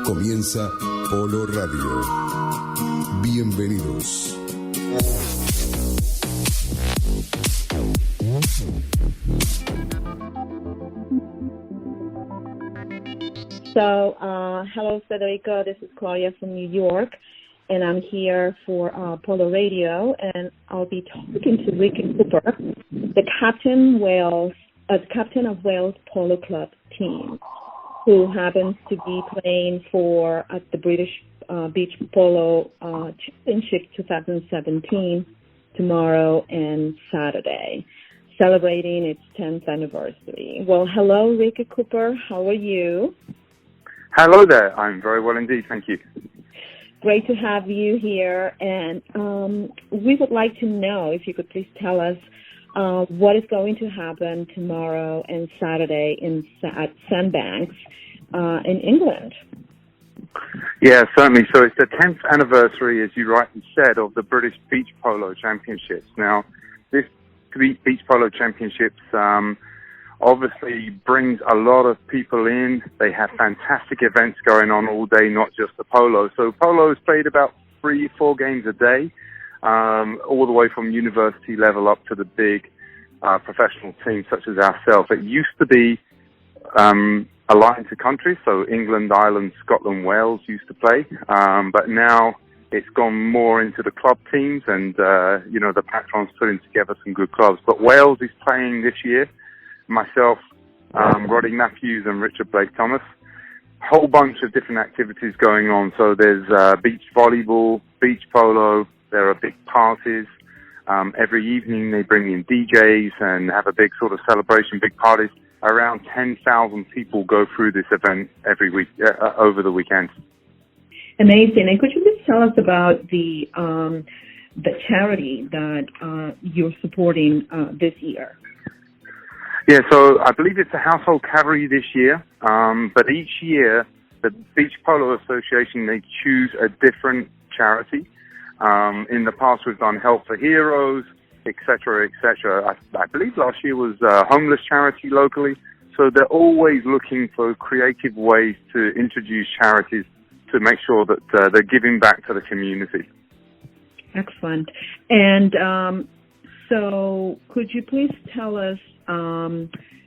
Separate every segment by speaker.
Speaker 1: Comienza Polo Radio. Bienvenidos.
Speaker 2: So, hello, Federico. This is Claudia from New York, and I'm here for PoloRadio, and I'll be talking to Ricky Cooper, the captain of Wales Polo Club team, who happens to be playing at the British Beach Polo Championship 2017 tomorrow and Saturday, celebrating its 10th anniversary. Well, hello, Ricky Cooper. How are you?
Speaker 3: Hello there. I'm very well indeed. Thank you.
Speaker 2: Great to have you here. And we would like to know if you could please tell us what is going to happen tomorrow and Saturday at Sandbanks in England.
Speaker 3: Yeah, certainly. So it's the 10th anniversary, as you rightly said, of the British Beach Polo Championships. Now, this Beach Polo Championships obviously brings a lot of people in. They have fantastic events going on all day, not just the polo. So polo is played about 3-4 games a day, all the way from university level up to the big professional teams such as ourselves. It used to be aligned to countries, so England, Ireland, Scotland, Wales used to play, but now it's gone more into the club teams, and the patron's putting together some good clubs. But Wales is playing this year. Myself, Roddy Matthews and Richard Blake Thomas. Whole bunch of different activities going on. So there's beach volleyball, beach polo. There are big parties. Every evening they bring in DJs and have a big sort of celebration, big parties. Around 10,000 people go through this event every week, over the weekend. Amazing.
Speaker 2: And could you please tell us about the charity that you're supporting this year?
Speaker 3: Yeah, so I believe it's a household cavalry this year, but each year the Beach Polo Association, they choose a different charity. In the past we've done Help for Heroes, etc., etc. I believe last year was a homeless charity locally, so they're always looking for creative ways to introduce charities to make sure that they're giving back to the community.
Speaker 2: Excellent. And so could you please tell us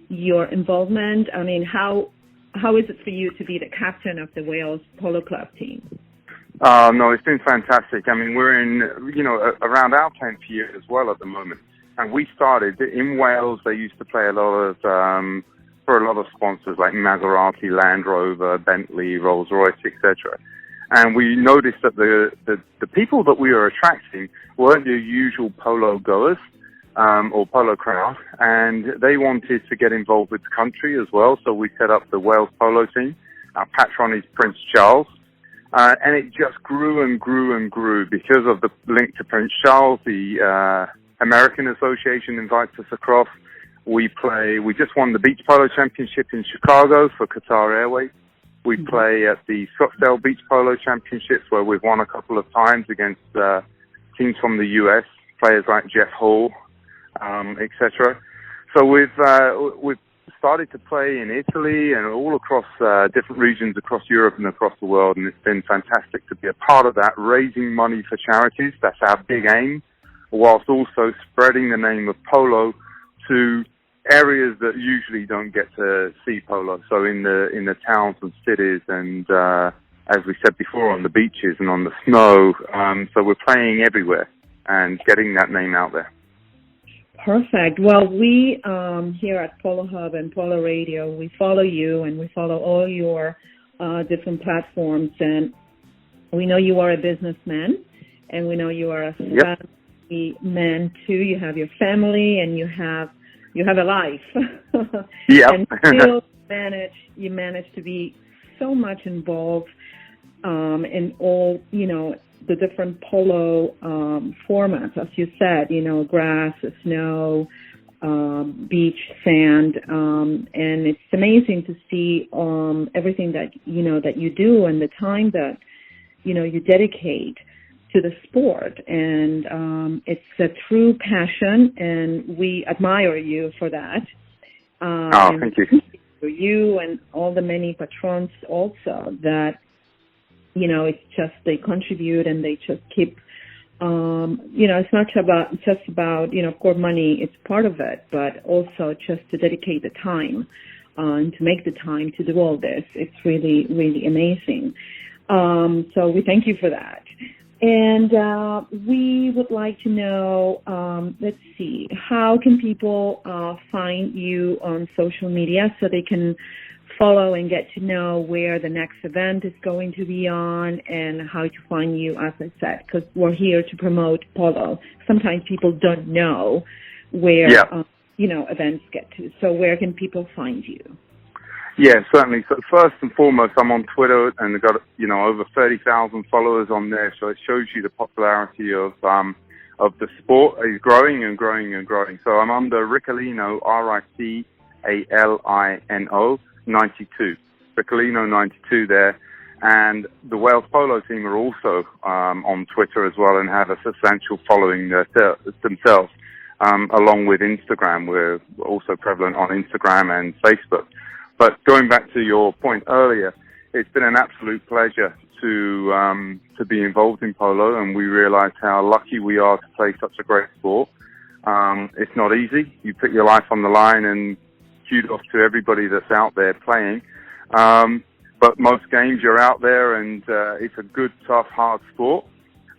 Speaker 2: your involvement? I mean, how is it for you to be the captain of the Wales Polo Club team?
Speaker 3: No, it's been fantastic. I mean, we're in, around our 10th year as well at the moment. And we started in Wales. They used to play a lot of, for a lot of sponsors like Maserati, Land Rover, Bentley, Rolls-Royce, etc. And we noticed that the people that we were attracting weren't your usual polo goers, or polo crowd, and they wanted to get involved with the country as well. So we set up the Wales polo team. Our patron is Prince Charles. And it just grew and grew and grew because of the link to Prince Charles. The American Association invites us across. We just won the Beach Polo Championship in Chicago for Qatar Airways. We play at the Scottsdale Beach Polo Championships, where we've won a couple of times against teams from the U.S., players like Jeff Hall, etc. So we've started to play in Italy and all across different regions across Europe and across the world, and it's been fantastic to be a part of that, raising money for charities. That's our big aim, whilst also spreading the name of polo to areas that usually don't get to see polo. So in the towns and cities, and as we said before, on the beaches and on the snow. So we're playing everywhere and getting that name out there.
Speaker 2: Perfect. Well, we here at Polo Hub and PoloRadio, we follow you and we follow all your different platforms, and we know you are a businessman, and we know you are a family man too. You have your family and you have a life.
Speaker 3: Yeah.
Speaker 2: And still you manage to be so much involved in all, the different polo formats, as you said, grass, snow, beach, sand, and it's amazing to see everything that you do and the time that you dedicate to the sport, and it's a true passion, and we admire you for that.
Speaker 3: Thank you.
Speaker 2: For you and all the many patrons also that it's just they contribute and they just keep, it's not just about, of course, money, it's part of it, but also just to dedicate the time and to make the time to do all this. It's really, really amazing. So we thank you for that. And we would like to know, let's see, how can people find you on social media so they can follow and get to know where the next event is going to be on and how to find you, as I said, because we're here to promote polo. Sometimes people don't know where, events get to. So where can people find you?
Speaker 3: Yeah, certainly. So first and foremost, I'm on Twitter and I've got, over 30,000 followers on there. So it shows you the popularity of the sport is growing and growing and growing. So I'm under Ricalino, Ricalino 92, Ricalino 92 there. And the Wales polo team are also on Twitter as well and have a substantial following themselves, along with Instagram. We're also prevalent on Instagram and Facebook. But going back to your point earlier, it's been an absolute pleasure to be involved in polo, and we realize how lucky we are to play such a great sport. It's not easy. You put your life on the line, and kudos to everybody that's out there playing. But most games you're out there, and it's a good, tough, hard sport.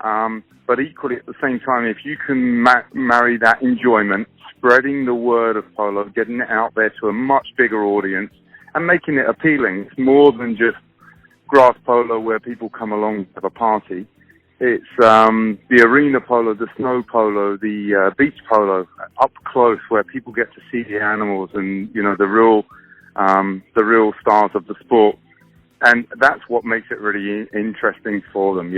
Speaker 3: But equally at the same time, if you can marry that enjoyment, spreading the word of polo, getting it out there to a much bigger audience, and making it appealing. It's more than just grass polo where people come along and have a party. It's the arena polo, the snow polo, the beach polo, up close where people get to see the animals and, the real stars of the sport. And that's what makes it really interesting for them,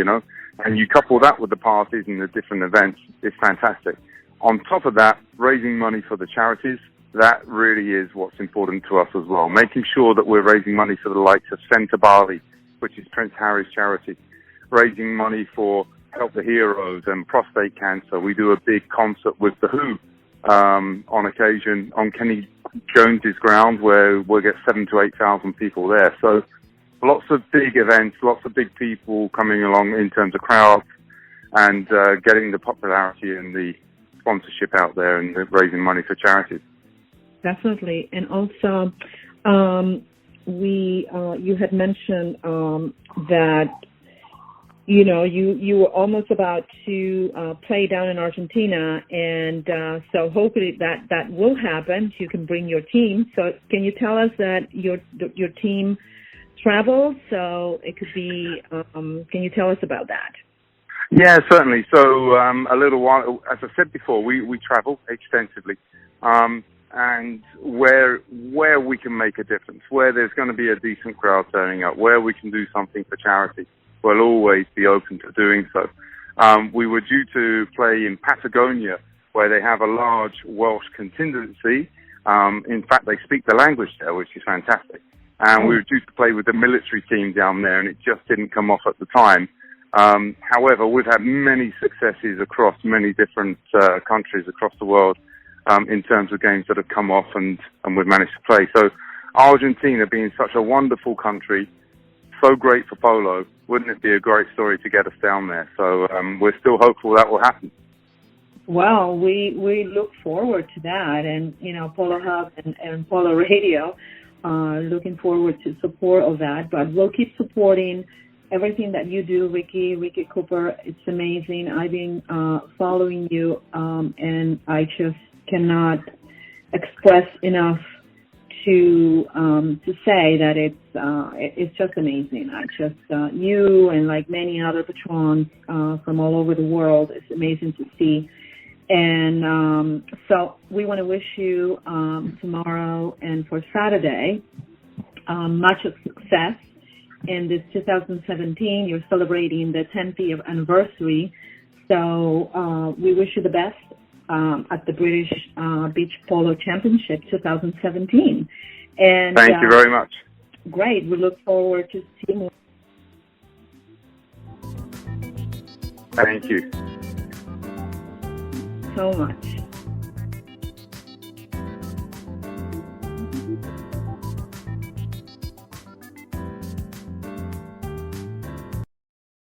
Speaker 3: And you couple that with the parties and the different events, it's fantastic. On top of that, raising money for the charities, that really is what's important to us as well. Making sure that we're raising money for the likes of Centre Bali, which is Prince Harry's charity. Raising money for Help the Heroes and prostate cancer. We do a big concert with The Who on occasion on Kenny Jones's ground where we'll get 7,000 to 8,000 people there. So lots of big events, lots of big people coming along in terms of crowds and getting the popularity and the sponsorship out there and raising money for charities.
Speaker 2: Definitely. And also, you had mentioned that, you were almost about to play down in Argentina, and so hopefully that will happen. You can bring your team. So can you tell us that your team travels? So it could be, can you tell us about that?
Speaker 3: Yeah, certainly. So a little while, as I said before, we travel extensively. And where we can make a difference, where there's going to be a decent crowd turning up, where we can do something for charity, we'll always be open to doing so. We were due to play in Patagonia, where they have a large Welsh contingency. In fact, they speak the language there, which is fantastic. And we were due to play with the military team down there, and it just didn't come off at the time. However, we've had many successes across many different countries across the world. In terms of games that have come off and we've managed to play. So Argentina being such a wonderful country, so great for polo, wouldn't it be a great story to get us down there? So we're still hopeful that will happen.
Speaker 2: Well, we look forward to that, and, Polo Hub and PoloRadio looking forward to support of that, but we'll keep supporting everything that you do, Ricky Cooper. It's amazing. I've been following you, and I just cannot express enough to say that it's just amazing. You and like many other patrons from all over the world, it's amazing to see. And so we want to wish you tomorrow and for Saturday much of success in this 2017. You're celebrating the 10th year anniversary, so we wish you the best at the British Beach Polo Championship 2017. And
Speaker 3: thank you very much.
Speaker 2: Great. We look forward to seeing you.
Speaker 3: Thank you
Speaker 2: So much.